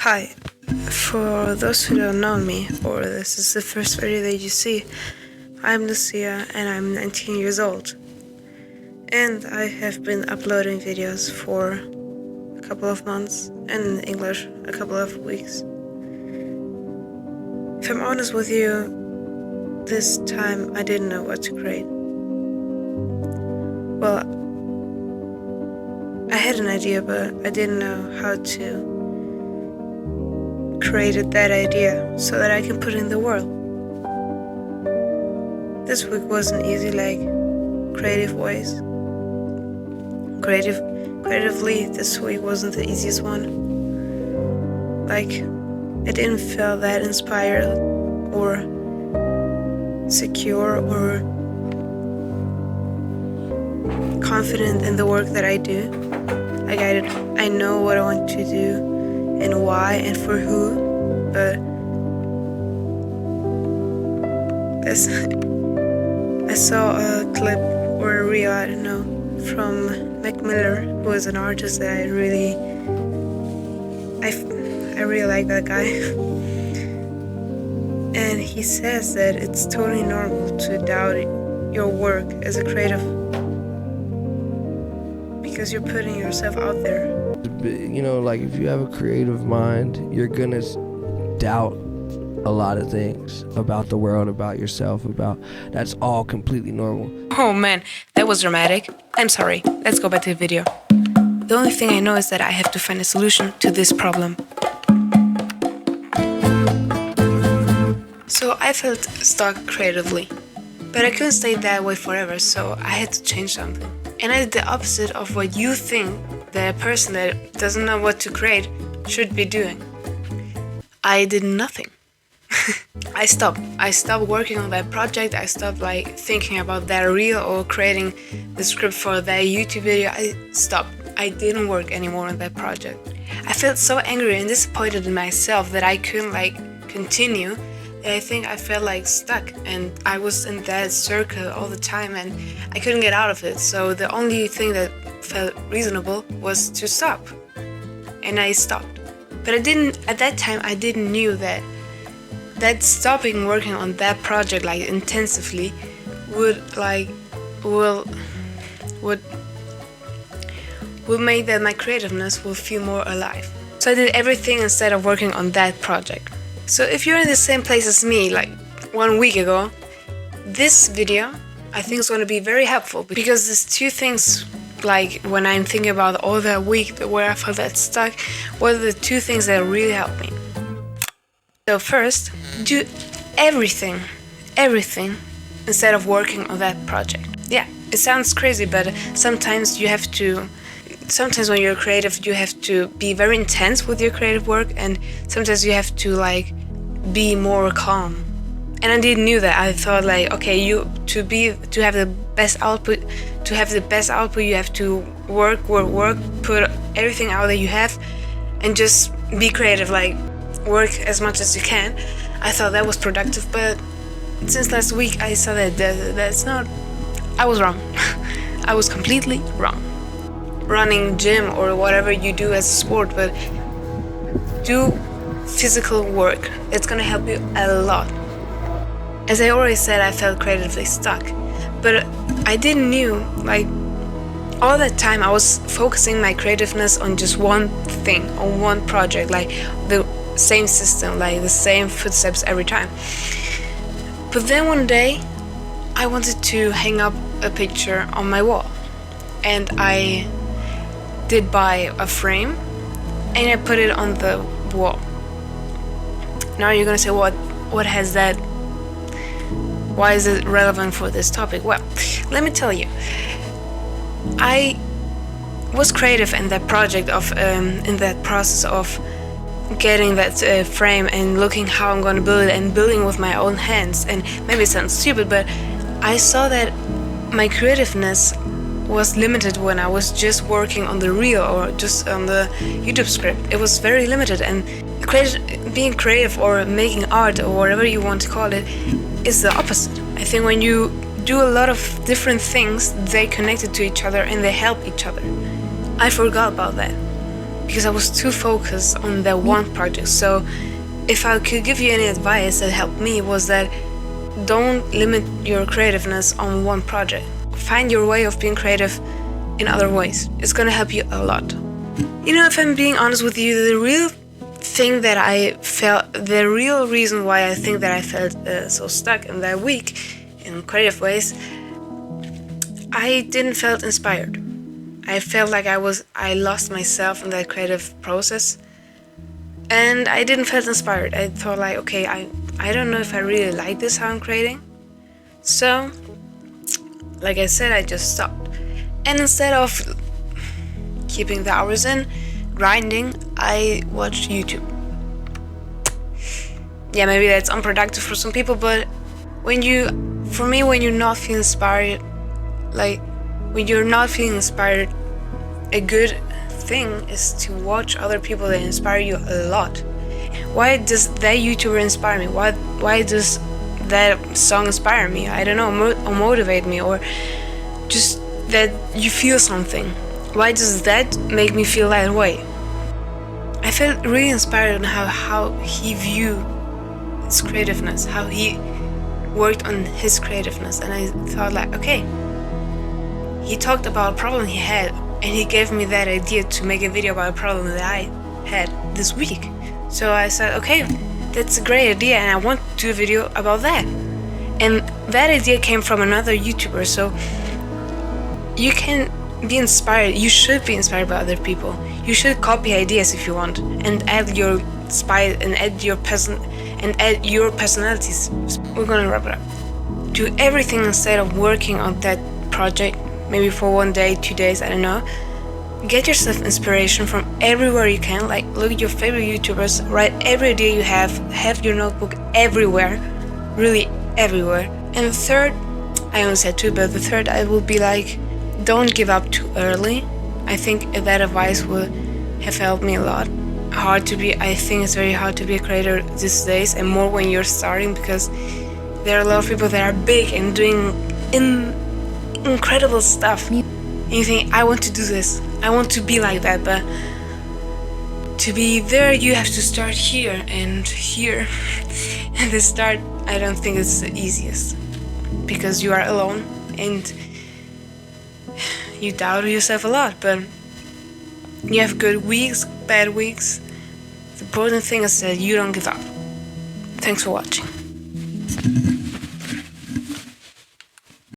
Hi, for those who don't know me, or this is the first video that you see, I'm Lucia and I'm 19 years old. And I have been uploading videos for a couple of months, and in English a couple of weeks. If I'm honest with you, this time I didn't know what to create. Well, I had an idea, but I didn't know how to create that idea so that I can put it in the world. This week wasn't easy, like creative ways. Creatively, this week wasn't the easiest one. Like, I didn't feel that inspired or secure or confident in the work that I do. Like, I know what I want to do and why and for who, but I saw a clip or a reel, I don't know, from Mac Miller, who is an artist that I really like that guy. And he says that it's totally normal to doubt your work as a creative because you're putting yourself out there. You know, like if you have a creative mind, you're gonna doubt a lot of things about the world, about yourself, that's all completely normal. Oh man, that was dramatic. I'm sorry, let's go back to the video. The only thing I know is that I have to find a solution to this problem. So I felt stuck creatively, but I couldn't stay that way forever, so I had to change something. And I did the opposite of what you think that a person that doesn't know what to create should be doing. I did nothing. I stopped working on that project. I stopped thinking about that reel or creating the script for that YouTube video. I stopped. I didn't work anymore on that project. I felt so angry and disappointed in myself that I couldn't continue. I think I felt stuck, and I was in that circle all the time and I couldn't get out of it. So the only thing that felt reasonable was to stop. And I stopped. But at that time I didn't knew that stopping working on that project intensively would make that my creativeness will feel more alive. So I did everything instead of working on that project. So if you're in the same place as me 1 week ago, this video I think is going to be very helpful, because there's two things when I'm thinking about all that week where I felt that stuck, what are the two things that really helped me? So first, do everything instead of working on that project. Yeah, it sounds crazy, but sometimes when you're creative, you have to be very intense with your creative work, and sometimes you have to be more calm. And I didn't knew that. I thought okay, to have the best output, you have to work, put everything out that you have, and just be creative, work as much as you can. I thought that was productive, but since last week I saw that's not. I was wrong. I was completely wrong. Running gym or whatever you do as a sport, but do physical work. It's gonna help you a lot. As I already said, I felt creatively stuck, but I didn't knew all that time I was focusing my creativeness on just one thing, on one project, the same system, the same footsteps every time. But then one day I wanted to hang up a picture on my wall, and I did buy a frame and I put it on the wall. Now you're gonna say, what has that, why is it relevant for this topic? Well, let me tell you, I was creative in that project in that process of getting that frame and looking how I'm gonna build it and building with my own hands. And maybe it sounds stupid, but I saw that my creativeness was limited when I was just working on the reel or just on the YouTube script. It was very limited, and being creative or making art or whatever you want to call it is the opposite. I think when you do a lot of different things, they connected to each other and they help each other. I forgot about that. because I was too focused on that one project. So if I could give you any advice that helped me, was that don't limit your creativeness on one project. Find your way of being creative in other ways. It's gonna help you a lot. You know, if I'm being honest with you, the real reason why I think that I felt so stuck in that week in creative ways, I didn't felt inspired. I felt like I lost myself in that creative process, and I didn't feel inspired. I thought like, okay, I don't know if I really like this, how I'm creating. So, like I said, I just stopped. And instead of keeping the hours in, grinding, I watched YouTube. Yeah, maybe that's unproductive for some people, but when you're not feeling inspired, like when you're not feeling inspired, a good thing is to watch other people that inspire you a lot. Why does that YouTuber inspire me? Why does that song inspire me? I don't know, or motivate me, or just that you feel something. Why does that make me feel that way? I felt really inspired on how he viewed his creativeness, how he worked on his creativeness, and I thought like, okay, he talked about a problem he had, and he gave me that idea to make a video about a problem that I had this week. So I said, okay, that's a great idea, and I want to do a video about that. And that idea came from another YouTuber, so you can be inspired. You should be inspired by other people. You should copy ideas if you want, and add your style and add your personalities. We're gonna wrap it up. Do everything instead of working on that project, maybe for 1 day, 2 days, I don't know. Get yourself inspiration from everywhere you can. Like, look at your favorite YouTubers, write every idea you have your notebook everywhere, really everywhere. And the third, I only said 2, but the third I will be like, don't give up too early. I think that advice will have helped me a lot. I think it's very hard to be a creator these days, and more when you're starting, because there are a lot of people that are big and doing incredible stuff. And you think, I want to do this, I want to be like that, but to be there you have to start here and here. And the start, I don't think it's the easiest, because you are alone and you doubt yourself a lot, but you have good weeks, bad weeks. The important thing is that you don't give up. Thanks for watching.